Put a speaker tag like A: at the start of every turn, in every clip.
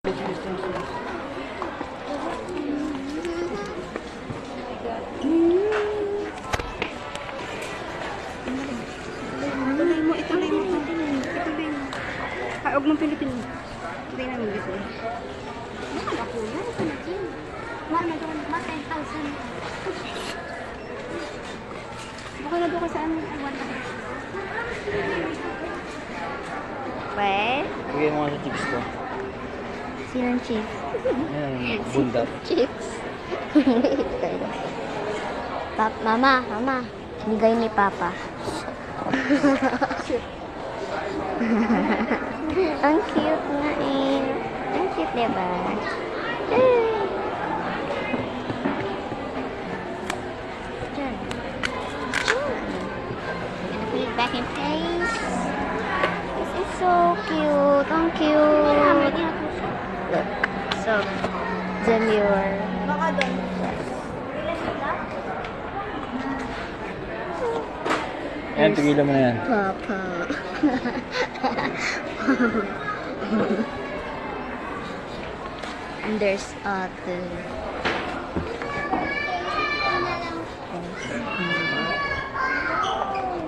A: Ituloy mo. Huwag mong Pilipino. Hindi namin dito. Mahal ako yan. Mahal na doon. 10,000. Baka na doon ka saan?
B: Well,
C: Bigay mo nga sa chips ko.
B: sinong chips?
C: Ayan, bundap.
B: Chips. Mama, bigay ni Papa. Ang cute na eh. Ang cute, diba? Diyan. And put it back in place. This is so cute. Ang cute. Look. So, demure.
A: Baka doon.
C: Ayan, tigilan mo na yan.
B: Papa. And there's other.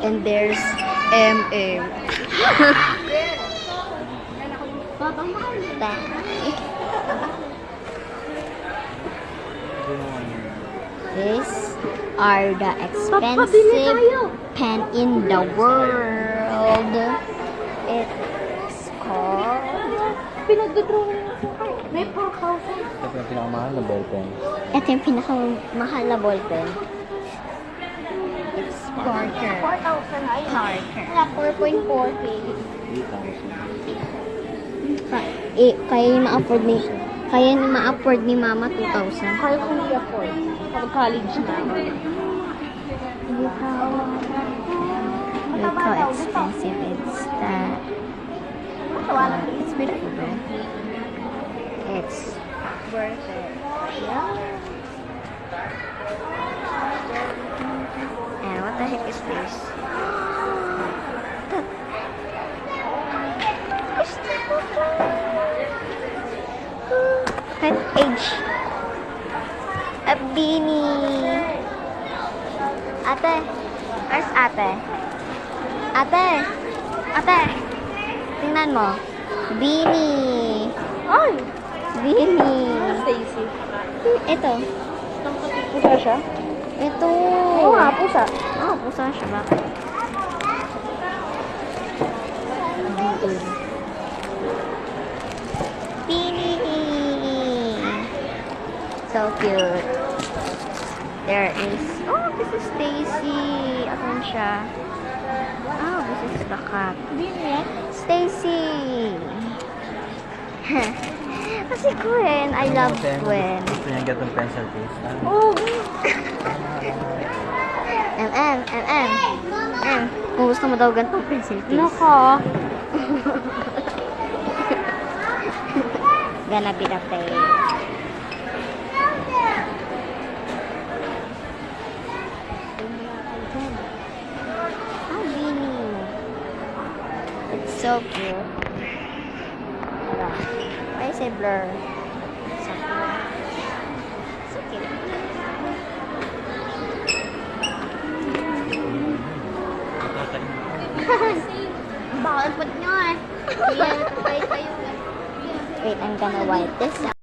B: And there's MM.
A: Papa, mahal.
B: These are the expensive pen in the world. It's called...
A: Pinagdodrawing ako. May 4,000.
C: Ito yung pinakamahal na ballpen.
B: Ito yung pinakamahal na ballpen. It's Parker.
A: 4,000 ay.
B: Parker.
A: Wala, 4.4K.
C: 8,000.
B: Kaya ma-afford ni Mama 2,000.
A: Kaya kung hindi afford. Kapag college na.
B: Look how expensive it's that. It's beautiful though. It's worth it. And what the heck is this? Pet age. A beanie. Ate. Where's ate? Ate. Tingnan mo. Beanie.
A: Ay!
B: Beanie.
A: Stacy.
B: Ito.
A: Pusa siya?
B: Ito.
A: Oo nga, pusa.
B: Pusa siya. Bakit? Beanie. So cute. There is... Oh, this is Stacy. Asan siya? Oh, this is the cat.
A: Bini yan?
B: Stacy. Kasi Gwen. I love Gwen.
C: Gusto niya get ng pencil case.
A: Oh!
B: Kung gusto mo daw ganitong pencil case.
A: Naka.
B: Gonna be the play. Oh, Beanie. It's so cute. Why is it blur? So cute. So cute.
A: Bakit po nyo eh? Iya, natapay kayo eh.
B: Wait, I'm gonna wipe this out.